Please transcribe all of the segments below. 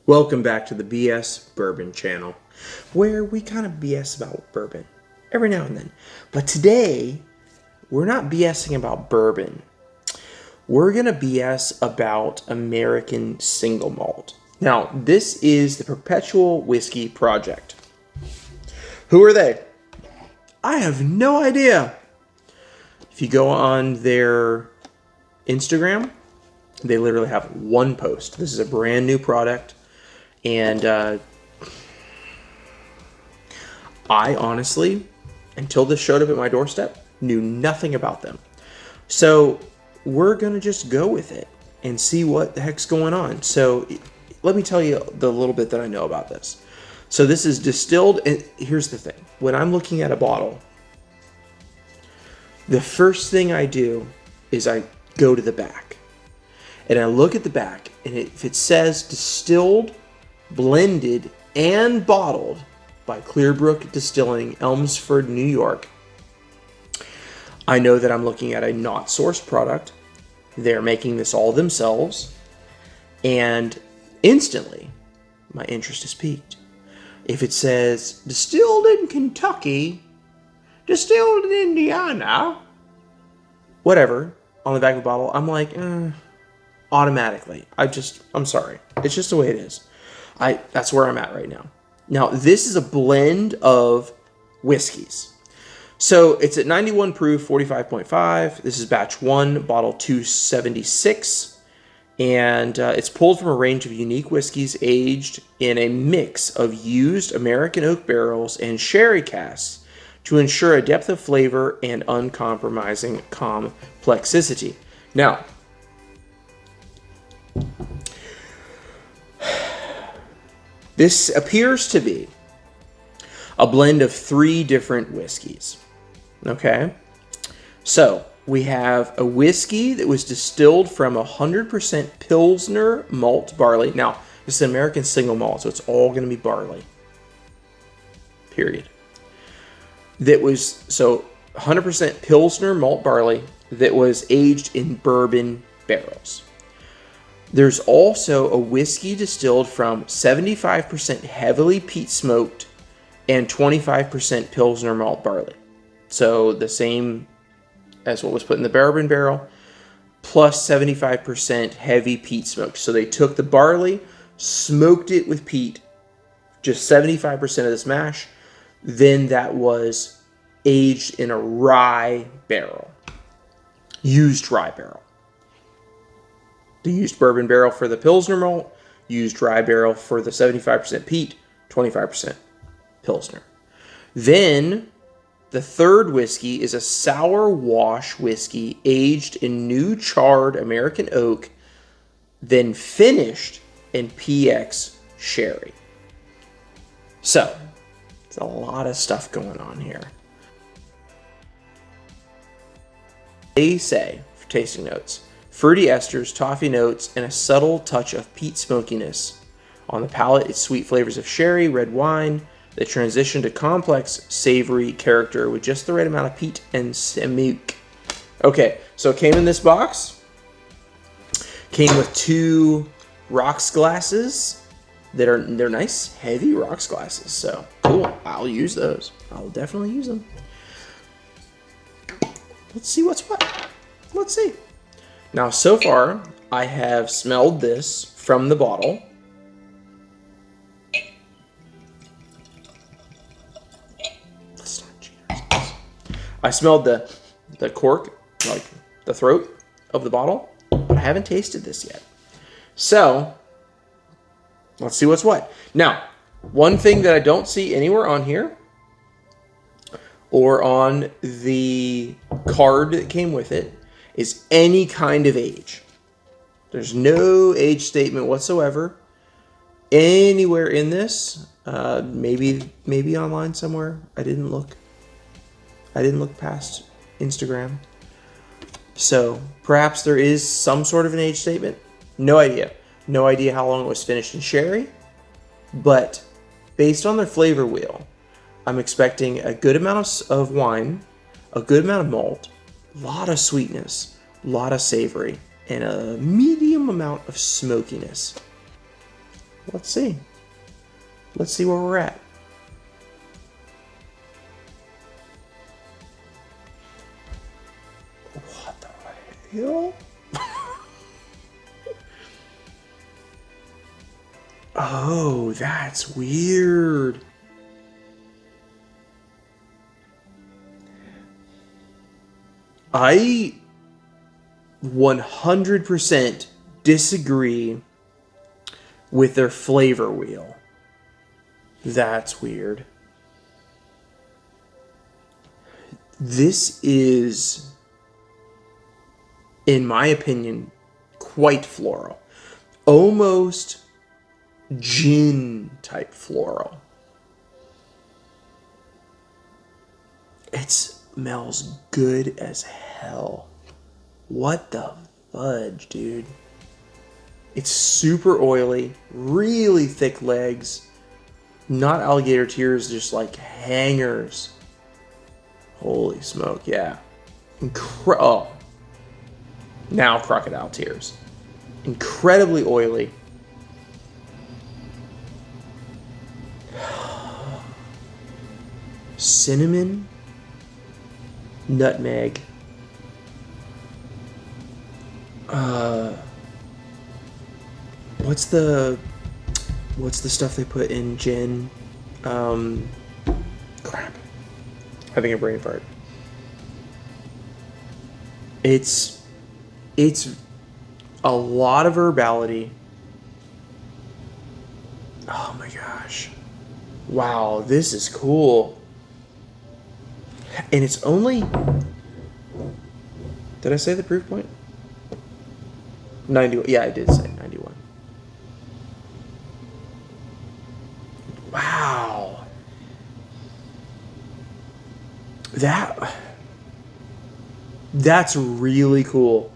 Welcome back to the BS Bourbon channel, where we kind of BS about bourbon every now and then. But today, we're not BSing about bourbon. We're going to BS about American single malt. Now, this is the Perpetual Whiskey Project. Who are they? I have no idea. If you go on their Instagram, they literally have one post. This is a brand new product. And I honestly, until this showed up at my doorstep, knew nothing about them. So we're going to just go with it and see what the heck's going on. So let me tell you the little bit that I know about this. So this is distilled, and here's the thing. When I'm looking at a bottle, the first thing I do is I go to the back. And I look at the back, and if it says distilled, blended, and bottled by Clearbrook Distilling, Elmsford, New York, I know that I'm looking at a not sourced product. They're making this all themselves, and instantly my interest is piqued. If it says distilled in Kentucky, distilled in Indiana, whatever, on the back of the bottle, I'm like, automatically. I'm sorry. It's just the way it is. That's where I'm at right now. Now, this is a blend of whiskeys. So it's at 91 proof, 45.5. This is batch 1, bottle 276. And it's pulled from a range of unique whiskeys aged in a mix of used American oak barrels and sherry casks to ensure a depth of flavor and uncompromising complexity. Now, this appears to be a blend of 3 different whiskeys. Okay? So, we have a whiskey that was distilled from 100% Pilsner malt barley. Now, this is an American single malt, so it's all going to be barley. Period. That was, 100% Pilsner malt barley that was aged in bourbon barrels. There's also a whiskey distilled from 75% heavily peat smoked and 25% Pilsner malt barley. So the same as what was put in the bourbon barrel, plus 75% heavy peat smoked. So they took the barley, smoked it with peat, just 75% of this mash. Then that was aged in a rye barrel, used rye barrel. The used bourbon barrel for the Pilsner malt, used rye barrel for the 75% peat, 25% Pilsner. Then, the third whiskey is a sour wash whiskey aged in new charred American oak, then finished in PX sherry. So, there's a lot of stuff going on here. They say, for tasting notes, fruity esters, toffee notes, and a subtle touch of peat smokiness. On the palate, it's sweet flavors of sherry, red wine, that transition to complex, savory character with just the right amount of peat and smoke. Okay, so it came in this box. Came with 2 rocks glasses they're nice, heavy rocks glasses. So, cool. I'll use those. I'll definitely use them. Let's see what's what. Let's see. Now, so far, I have smelled this from the bottle. Let's not cheaters. I smelled the cork, like the throat of the bottle, but I haven't tasted this yet. So, let's see what's what. Now, one thing that I don't see anywhere on here or on the card that came with it is any kind of age. There's no age statement whatsoever anywhere in this. Maybe online somewhere. I didn't look past Instagram. So perhaps there is some sort of an age statement. No idea. No idea how long it was finished in sherry. But based on their flavor wheel, I'm expecting a good amount of wine, a good amount of malt, a lot of sweetness, a lot of savory, and a medium amount of smokiness. let's see. Let's see where we're at. What the hell? Oh, that's weird. I 100% disagree with their flavor wheel. That's weird. This is, in my opinion, quite floral. Almost gin type floral. It smells good as hell. What the fudge, dude? It's super oily, really thick legs. Not alligator tears, just hangers. Holy smoke, yeah. Oh. Now crocodile tears. Incredibly oily. Cinnamon, nutmeg, what's the stuff they put in gin? Crap. Having a brain fart. It's a lot of herbality. Oh my gosh. Wow, this is cool. And it's only... Did I say the proof point? 91. Yeah, I did say 91. Wow. That's really cool.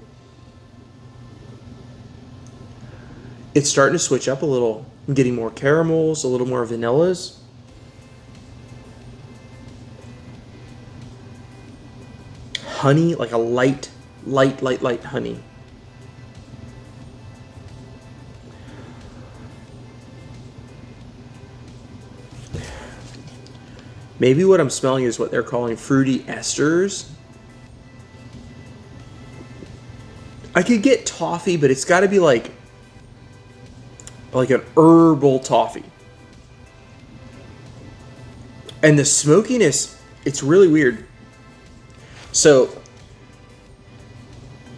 It's starting to switch up a little. I'm getting more caramels, a little more vanillas. Honey, like a light honey. Maybe what I'm smelling is what they're calling fruity esters. I could get toffee, but it's got to be like an herbal toffee. And the smokiness, it's really weird. So,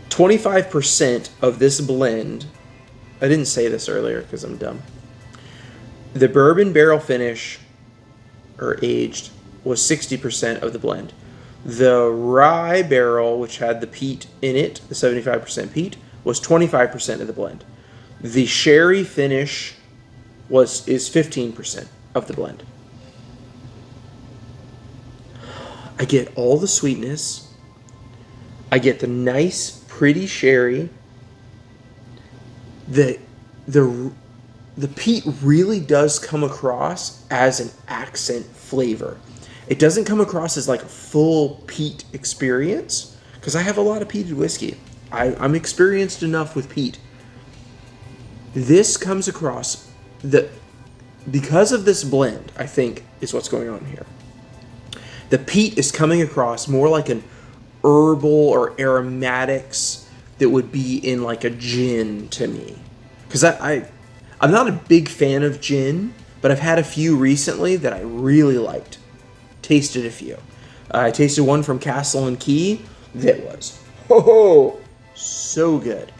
25% of this blend, I didn't say this earlier because I'm dumb. The bourbon barrel finish, or aged, was 60% of the blend. The rye barrel, which had the peat in it, the 75% peat, was 25% of the blend. The sherry finish is 15% of the blend. I get all the sweetness. I get the nice, pretty sherry. The peat really does come across as an accent flavor. It doesn't come across as like a full peat experience, because I have a lot of peated whiskey. I'm experienced enough with peat. This comes across because of this blend, I think, is what's going on here. The peat is coming across more like an herbal or aromatics that would be in like a gin to me. Because I'm not a big fan of gin, but I've had a few recently that I really liked. Tasted a few. I tasted one from Castle and Key that was so good.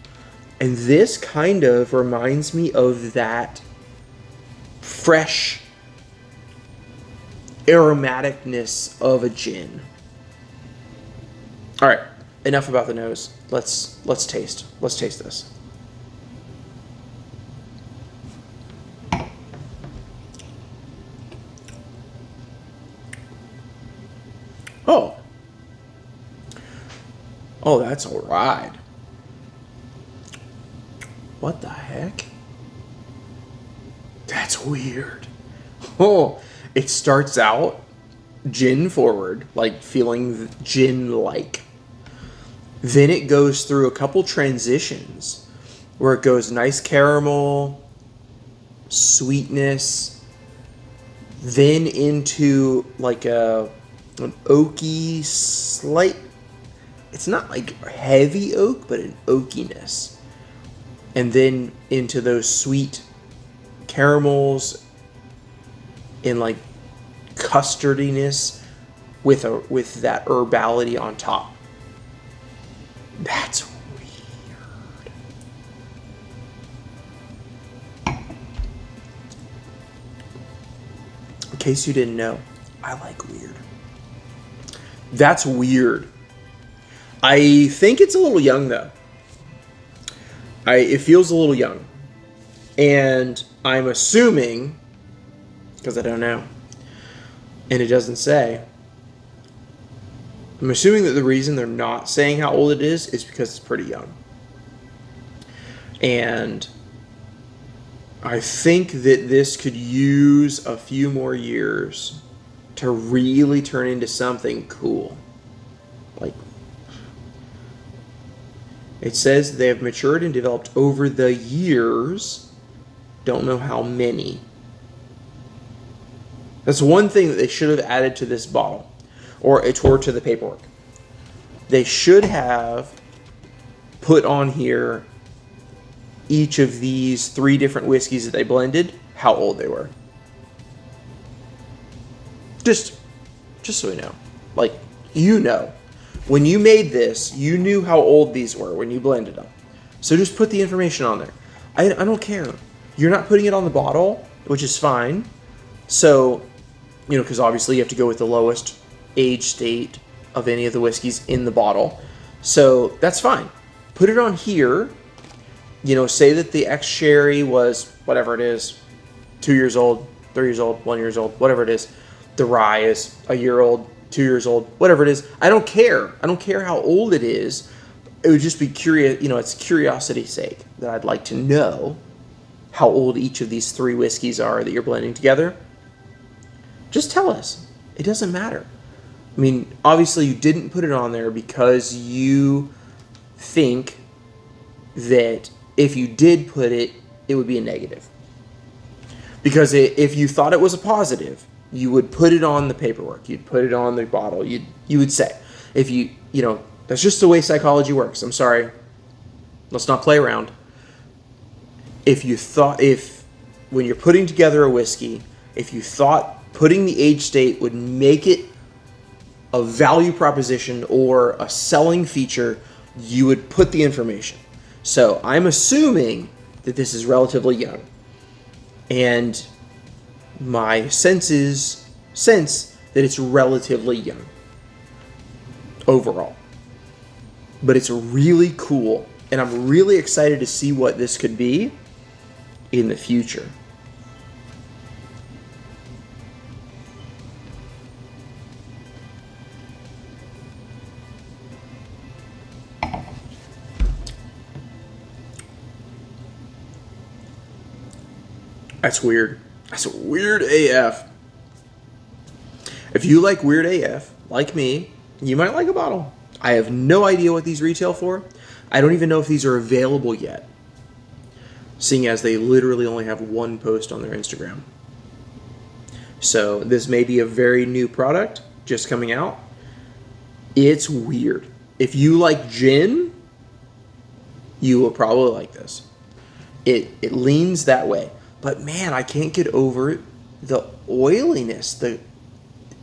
And this kind of reminds me of that fresh aromaticness of a gin. All right, enough about the nose. Let's taste. Let's taste this. Oh, that's all right. What the heck? That's weird. Oh, it starts out gin forward, like feeling gin-like. Then it goes through a couple transitions where it goes nice caramel, sweetness, then into like an oaky slight. It's not like heavy oak, but an oakiness, and then into those sweet caramels and like custardiness with that herbality on top. That's weird. In case you didn't know, I like weird. That's weird. I think it's a little young though. It feels a little young. And I'm assuming, because I don't know, and it doesn't say, I'm assuming that the reason they're not saying how old it is because it's pretty young. And I think that this could use a few more years to really turn into something cool. Like, it says they have matured and developed over the years. Don't know how many. That's one thing that they should have added to this bottle, or to the paperwork. They should have put on here each of these 3 different whiskeys that they blended, how old they were. Just so we know. Like, you know. When you made this, you knew how old these were when you blended them. So just put the information on there. I don't care. You're not putting it on the bottle, which is fine. So, because obviously you have to go with the lowest age state of any of the whiskeys in the bottle. So that's fine. Put it on here. Say that the ex-sherry was whatever it is, 2 years old, 3 years old, 1 year old, whatever it is. The rye is a year old, 2 years old, whatever it is. I don't care. I don't care how old it is. It would just be curious, it's curiosity's sake that I'd like to know how old each of these 3 whiskeys are that you're blending together. Just tell us. It doesn't matter. I mean, obviously you didn't put it on there because you think that if you did put it, it would be a negative. Because if you thought it was a positive, you would put it on the paperwork. You'd put it on the bottle. You would say, if that's just the way psychology works. I'm sorry. Let's not play around. If when you're putting together a whiskey, if you thought putting the age state would make it a value proposition or a selling feature, you would put the information. So I'm assuming that this is relatively young. And my sense that it's relatively young overall. But it's really cool, and I'm really excited to see what this could be in the future. That's weird. That's weird AF. If you like weird AF, like me, you might like a bottle. I have no idea what these retail for. I don't even know if these are available yet, seeing as they literally only have one post on their Instagram. So this may be a very new product just coming out. It's weird. If you like gin, you will probably like this. It leans that way. But man, I can't get over the oiliness.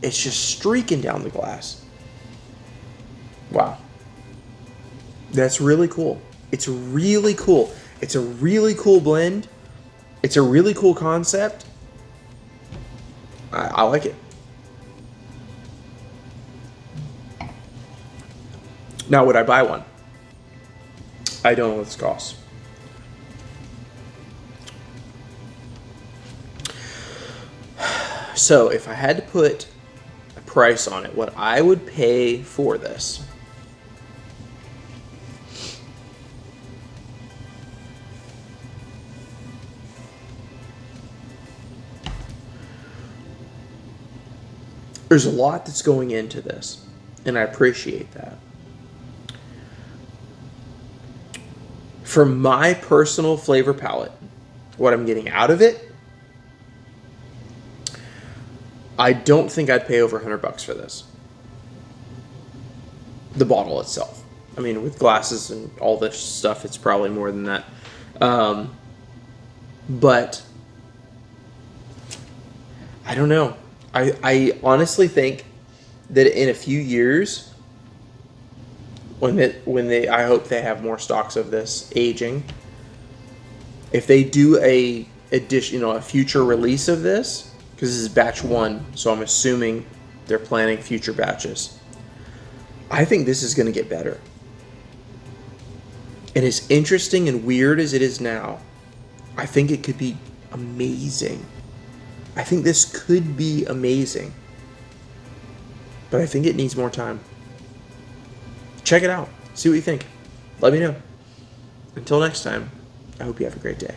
It's just streaking down the glass. Wow. That's really cool. It's really cool. It's a really cool blend. It's a really cool concept. I like it. Now, would I buy one? I don't know what this costs. So, if I had to put a price on it, what I would pay for this. There's a lot that's going into this, and I appreciate that. For my personal flavor palette, what I'm getting out of it, I don't think I'd pay over $100 for this. The bottle itself. I mean, with glasses and all this stuff, it's probably more than that. But I don't know. I honestly think that in a few years, I hope they have more stocks of this aging. If they do a future release of this, because this is batch 1, so I'm assuming they're planning future batches. I think this is going to get better. And as interesting and weird as it is now, I think it could be amazing. I think this could be amazing. But I think it needs more time. Check it out. See what you think. Let me know. Until next time, I hope you have a great day.